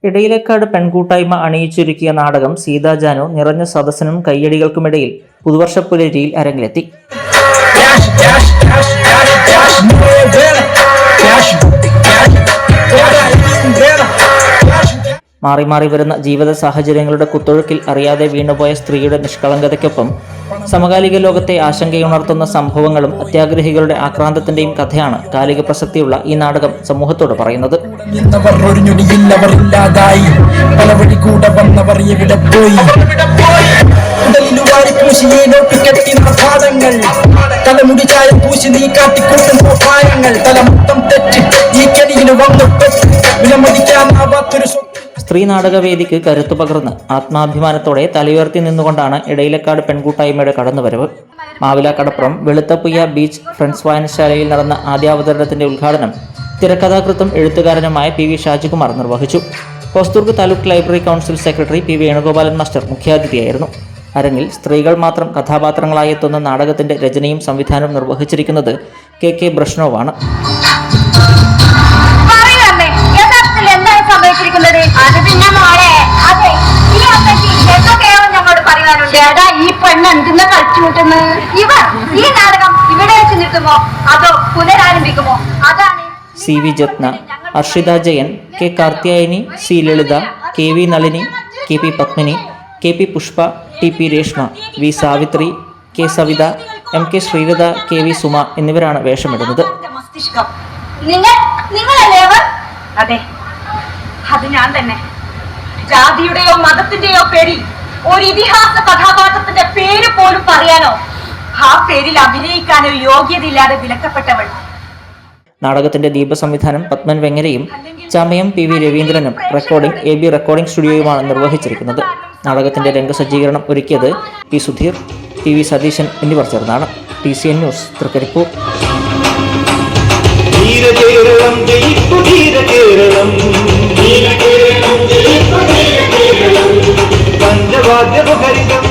ഇടയിലേക്കാട് പെൺകൂട്ടായ്മ അണിയിച്ചൊരുക്കിയ നാടകം സീതാജാനു നിറഞ്ഞ സദസ്സിനും കയ്യടികൾക്കുമിടയിൽ പുതുവർഷ പുലരിയിൽ അരങ്ങിലെത്തി. മാറി മാറി വരുന്ന ജീവിത സാഹചര്യങ്ങളുടെ കുത്തൊഴുക്കിൽ അറിയാതെ വീണുപോയ സ്ത്രീയുടെ നിഷ്കളങ്കതയ്ക്കൊപ്പം സമകാലിക ലോകത്തെ ആശങ്കയുണർത്തുന്ന സംഭവങ്ങളും അത്യാഗ്രഹികളുടെ ആക്രാന്തത്തിന്റെയും കഥയാണ് കാലിക പ്രസക്തിയുള്ള ഈ നാടകം സമൂഹത്തോട് പറയുന്നത്. സ്ത്രീ നാടകവേദിക്ക് കരുത്തു പകർന്ന് ആത്മാഭിമാനത്തോടെ തലയുയർത്തി നിന്നുകൊണ്ടാണ് ഇടയിലേക്കാട് പെൺകൂട്ടായ്മയുടെ കടന്നുവരവ്. മാവിലാക്കടപ്പുറം വെളുത്തപ്പുയ്യ ബീച്ച് ഫ്രണ്ട്സ് വായനശാലയിൽ നടന്ന ആദ്യാവതരണത്തിന്റെ ഉദ്ഘാടനം തിരക്കഥാകൃത്തും എഴുത്തുകാരനുമായ PV ഷാജികുമാർ നിർവഹിച്ചു. Hosdurg taluk library council secretary PV Venugopalan master മുഖ്യാതിഥിയായിരുന്നു. അരങ്ങിൽ സ്ത്രീകൾ മാത്രം കഥാപാത്രങ്ങളായി എത്തുന്ന നാടകത്തിന്റെ രചനയും സംവിധാനവും നിർവഹിച്ചിരിക്കുന്നത് KK ബ്രഷ്നോവാണ്. CV ജത്ന, Arshitha Jayan, K Karthiyayani, C ലളിത, KV Nalini, KP Padmini, KP Pushpa, TP Reshma, V Savitri, K Savitha, MK Sreelatha, KV Suma എന്നിവരാണ് വേഷമിടുന്നത്. അത് ഞാൻ തന്നെ. ജാതിയുടെയോ മതത്തിന്റെയോ പേരിൽ ഒരു ഇതിഹാസ കഥാപാത്രത്തിന്റെ പേര് പോലും പറയാനോ ആ പേരിൽ അഭിനയിക്കാനോ യോഗ്യതയില്ലാതെ വിലക്കപ്പെട്ടവൾ. നാടകത്തിന്റെ ദീപസംവിധാനം പത്മൻ വെങ്ങരയും ചമയം PV രവീന്ദ്രനും റെക്കോർഡിംഗ് AB റെക്കോർഡിംഗ് സ്റ്റുഡിയോയുമാണ് നിർവഹിച്ചിരിക്കുന്നത്. നാടകത്തിന്റെ രംഗസജ്ജീകരണം ഒരുക്കിയത് P സുധീർ, PV സതീശൻ എന്നിവർ ചേർന്നാണ്. TCN news Trikaripur. പഞ്ചവാദ്യമുഖരിതം